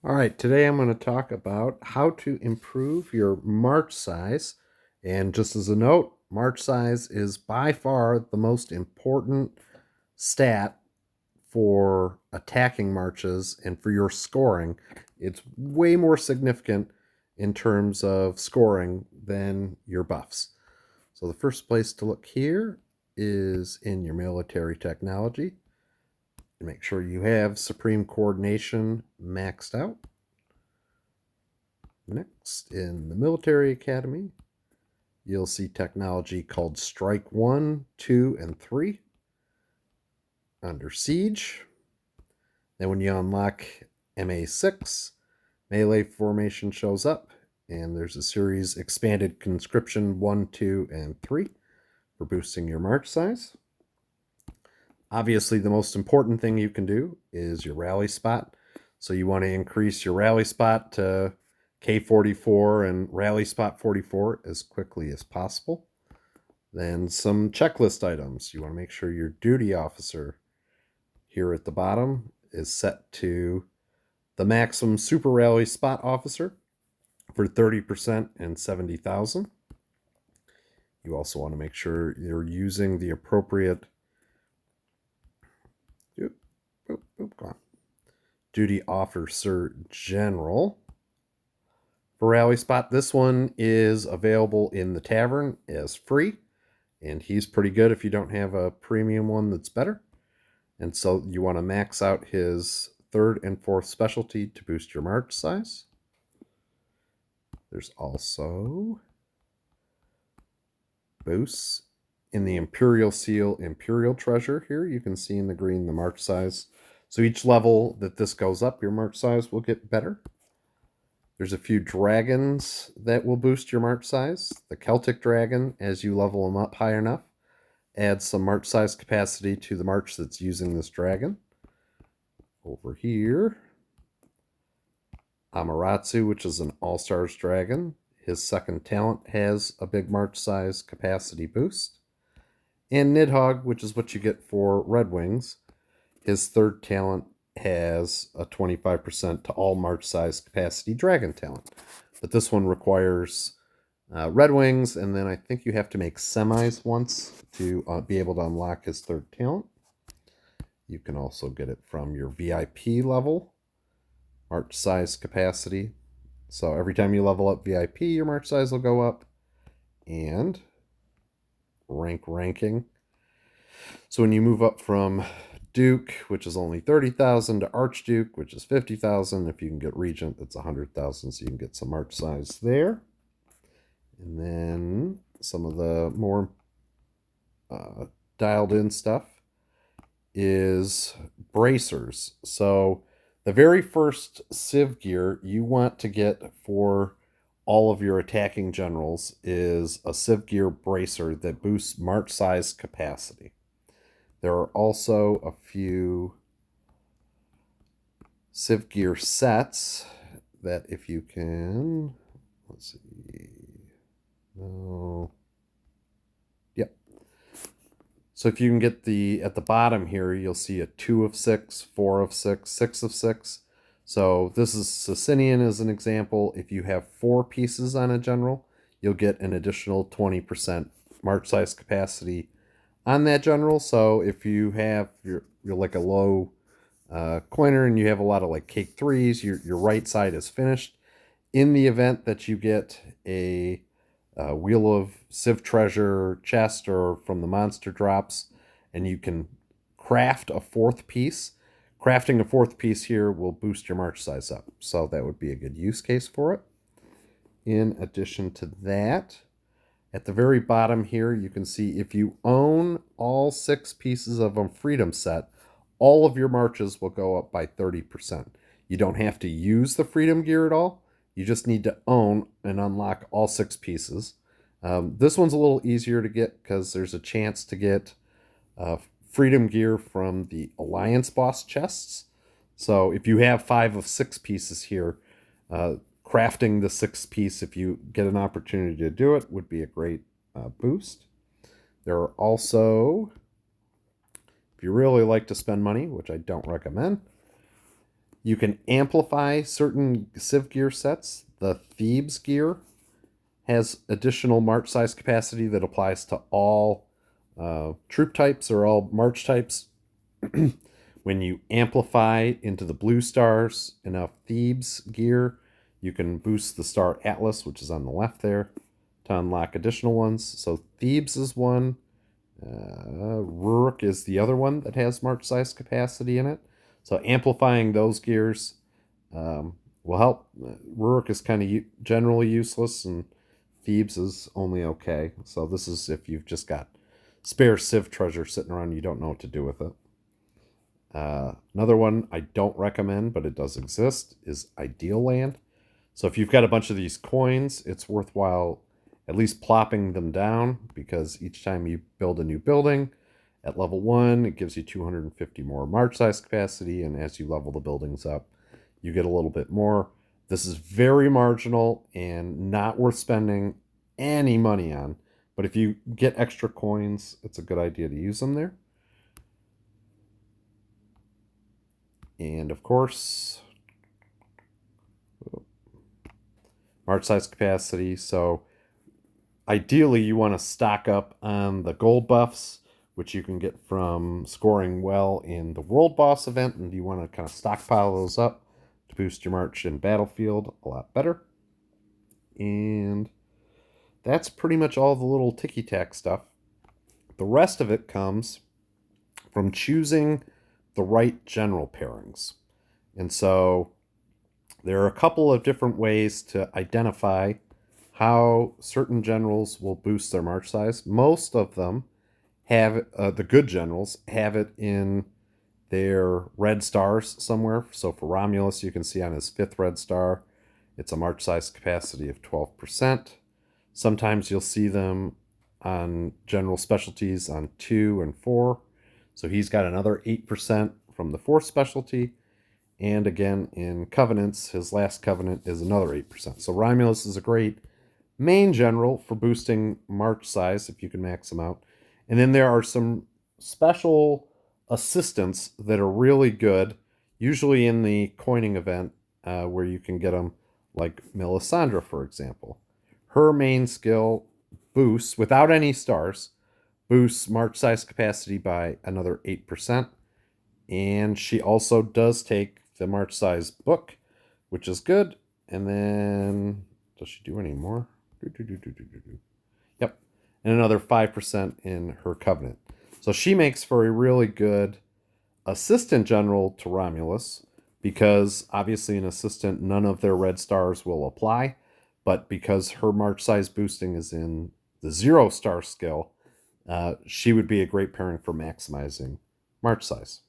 All right, today I'm going to talk about how to improve your march size. And just as a note, march size is by far the most important stat for attacking marches and for your scoring. It's way more significant in terms of scoring than your buffs. So the first place to look here is in your military technology. Make sure you have Supreme Coordination maxed out. Next, in the military academy, you'll see technology called Strike 1, 2, and 3 under Siege. Then when you unlock MA6, melee formation shows up, and there's a series expanded conscription 1, 2, and 3 for boosting your march size. Obviously, the most important thing you can do is your rally spot. So you want to increase your rally spot to K44 and rally spot 44 as quickly as possible. Then some checklist items. You want to make sure your duty officer here at the bottom is set to the maximum super rally spot officer for 30% and 70,000. You also want to make sure you're using the appropriate duty officer general for rally spot. This one is available in the tavern as free, and he's pretty good if you don't have a premium one that's better. And so you want to max out his third and fourth specialty to boost your march size. There's also boosts in the Imperial Seal Imperial Treasure here. You can see in the green the march size. So each level that this goes up, your march size will get better. There's a few dragons that will boost your march size. The Celtic dragon, as you level them up high enough, adds some march size capacity to the march that's using this dragon. Over here, Amaterasu, which is an all-stars dragon. His second talent has a big march size capacity boost. And Nidhogg, which is what you get for Red Wings. His third talent has a 25% to all march size capacity dragon talent. But this one requires Red Wings, and then I think you have to make semis once to be able to unlock his third talent. You can also get it from your VIP level, march size capacity. So every time you level up VIP, your march size will go up. And ranking. So when you move up from Duke, which is only 30,000, to Archduke, which is 50,000. If you can get Regent, that's 100,000, so you can get some march size there. And then some of the more dialed in stuff is bracers. So the very first Civ gear you want to get for all of your attacking generals is a Civ gear bracer that boosts march size capacity. There are also a few Civ gear sets that if you can, let's see, no, yep. So if you can get at the bottom here, you'll see a 2 of 6, 4 of 6, 6 of 6. So this is Socinian as an example. If you have 4 pieces on a general, you'll get an additional 20% march size capacity on that general. So if you have you're like a low coiner and you have a lot of like cake threes, your right side is finished. In the event that you get a Wheel of Civ Treasure chest or from the monster drops, and you can craft a 4th piece. Crafting a 4th piece here will boost your march size up. So that would be a good use case for it. In addition to that, at the very bottom here, you can see if you own all 6 pieces of a freedom set, all of your marches will go up by 30%. You don't have to use the freedom gear at all. You just need to own and unlock all 6 pieces. This one's a little easier to get because there's a chance to get freedom gear from the Alliance boss chests. So if you have 5 of 6 pieces here, crafting the 6th piece, if you get an opportunity to do it, would be a great boost. There are also, if you really like to spend money, which I don't recommend, You can amplify certain Civ gear sets. The Thebes gear has additional march size capacity that applies to all troop types or all march types. When you amplify into the blue stars enough Thebes gear, you can boost the star Atlas, which is on the left there, to unlock additional ones. So Thebes is one. Rurik is the other one that has march size capacity in it. So amplifying those gears will help. Rurik is kind of generally useless, and Thebes is only okay. So this is if you've just got spare Civ treasure sitting around, you don't know what to do with it. Another one I don't recommend, but it does exist, is Ideal Land. So if you've got a bunch of these coins, it's worthwhile at least plopping them down, because each time you build a new building at level 1, it gives you 250 more march size capacity, and as you level the buildings up, you get a little bit more. This is very marginal and not worth spending any money on, but if you get extra coins, it's a good idea to use them there. And of course, march size capacity. So ideally, you want to stock up on the gold buffs, which you can get from scoring well in the World Boss event, and you want to kind of stockpile those up to boost your march in Battlefield a lot better. And that's pretty much all the little ticky-tack stuff. The rest of it comes from choosing the right general pairings. And so there are a couple of different ways to identify how certain generals will boost their march size. Most of them have, the good generals have it in their red stars somewhere. So for Romulus, you can see on his 5th red star, it's a march size capacity of 12%. Sometimes you'll see them on general specialties on 2 and 4. So he's got another 8% from the 4th specialty. And again, in Covenants, his last Covenant is another 8%. So Romulus is a great main general for boosting march size if you can max them out. And then there are some special assistants that are really good, usually in the coining event, where you can get them, like Melisandre, for example. Her main skill boosts, without any stars, boosts march size capacity by another 8%. And she also does take the march size book, which is good. And then, does she do any more? Yep. And another 5% in her Covenant. So she makes for a really good assistant general to Romulus, because obviously an assistant, none of their red stars will apply. But because her march size boosting is in the 0 star skill, she would be a great pairing for maximizing march size.